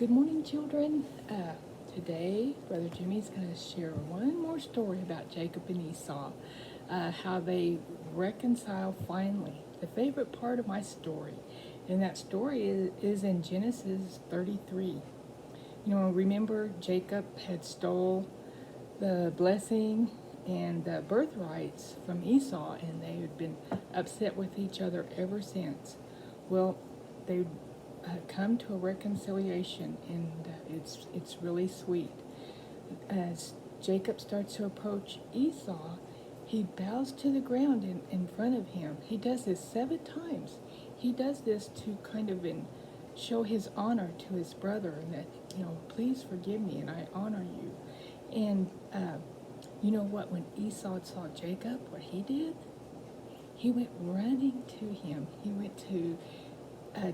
Good morning, children. Today, Brother Jimmy's going to share one more story about Jacob and Esau, how they reconcile finally. The favorite part of my story, and that story is in Genesis 33. Remember Jacob had stole the blessing and the birthrights from Esau, and they had been upset with each other ever since. Well, they come to a reconciliation, and it's really sweet. As Jacob starts to approach Esau, he bows to the ground in front of him. He does this 7 times. He does this to kind of show his honor to his brother, and that, please forgive me, and I honor you. And you know what? When Esau saw Jacob, what he did? He went running to him. He went to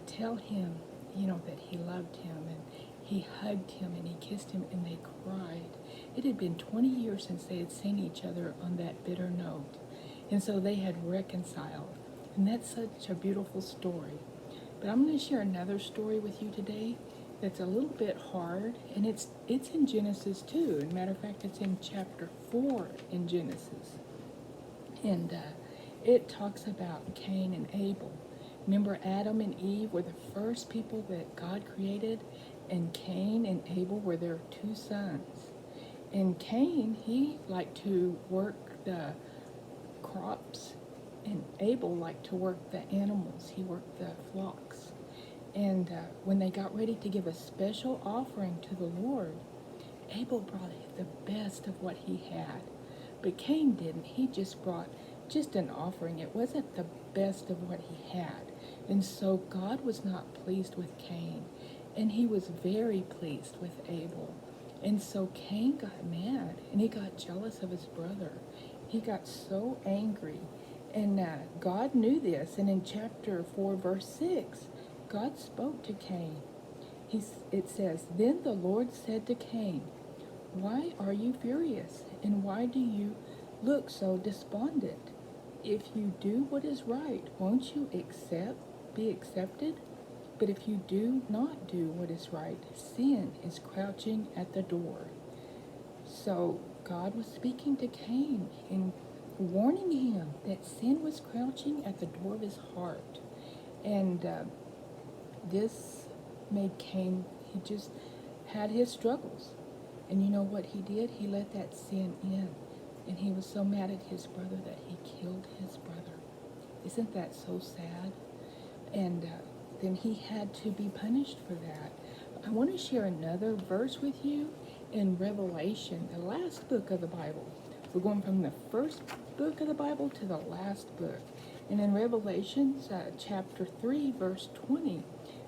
tell him, that he loved him, and he hugged him and he kissed him, and they cried. It had been 20 years since they had seen each other on that bitter note, and so they had reconciled, and that's such a beautiful story. But I'm going to share another story with you today that's a little bit hard, and it's in Genesis too. As a matter of fact, it's in chapter 4 in Genesis, and it talks about Cain and Abel. Remember, Adam and Eve were the first people that God created, and Cain and Abel were their 2 sons. And Cain, he liked to work the crops, and Abel liked to work the animals. He worked the flocks. And when they got ready to give a special offering to the Lord, Abel brought the best of what he had. But Cain didn't. He just brought just an offering. It wasn't the best of what he had. And so God was not pleased with Cain, and he was very pleased with Abel. And so Cain got mad, and he got jealous of his brother. He got so angry, and God knew this. And in chapter 4, verse 6, God spoke to Cain. It says, "Then the Lord said to Cain, 'Why are you furious, and why do you look so despondent? If you do what is right, won't you be accepted? But if you do not do what is right, sin is crouching at the door.'" So God was speaking to Cain and warning him that sin was crouching at the door of his heart. And this made Cain, he just had his struggles. And you know what he did? He let that sin in. And he was so mad at his brother that he killed his brother. Isn't that so sad? And then he had to be punished for that. I want to share another verse with you in Revelation, the last book of the Bible. We're going from the first book of the Bible to the last book. And in Revelation chapter 3, verse 20,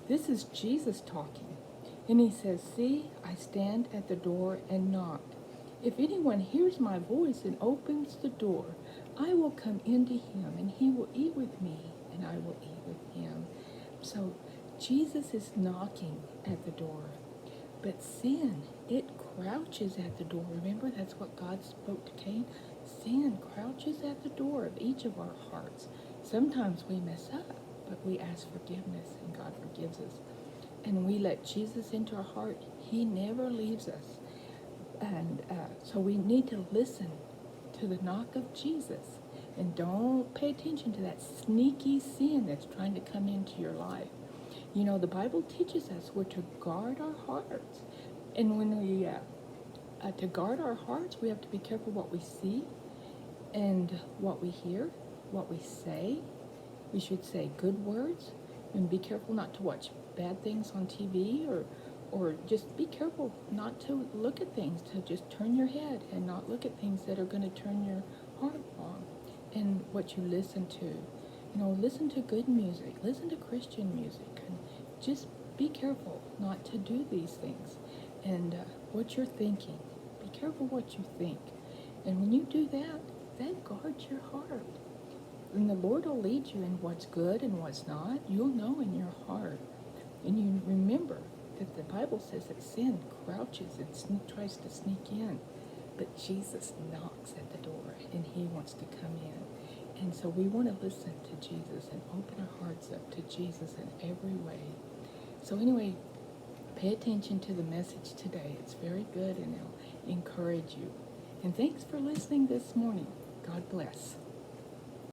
this is Jesus talking. And he says, "See, I stand at the door and knock. If anyone hears my voice and opens the door, I will come into him, and he will eat with me, and I will eat with him." So Jesus is knocking at the door. But sin, it crouches at the door. Remember, that's what God spoke to Cain. Sin crouches at the door of each of our hearts. Sometimes we mess up, but we ask forgiveness, and God forgives us. And we let Jesus into our heart. He never leaves us. And so we need to listen to the knock of Jesus, and don't pay attention to that sneaky sin that's trying to come into your life. The Bible teaches us we're to guard our hearts. And when we, to guard our hearts, we have to be careful what we see and what we hear, what we say. We should say good words, and be careful not to watch bad things on TV, or just be careful not to look at things, to just turn your head and not look at things that are going to turn your heart wrong. And what you listen to, listen to good music, listen to Christian music, and just be careful not to do these things. And what you're thinking, be careful what you think. And when you do that, that guards your heart. And the Lord will lead you in what's good and what's not. You'll know in your heart. And you remember that the Bible says that sin crouches and tries to sneak in, but Jesus knocks at the door, and he wants to come in. And so we want to listen to Jesus and open our hearts up to Jesus in every way. So anyway, Pay attention to the message today. It's very good and it'll encourage you. And thanks for listening this morning. God bless.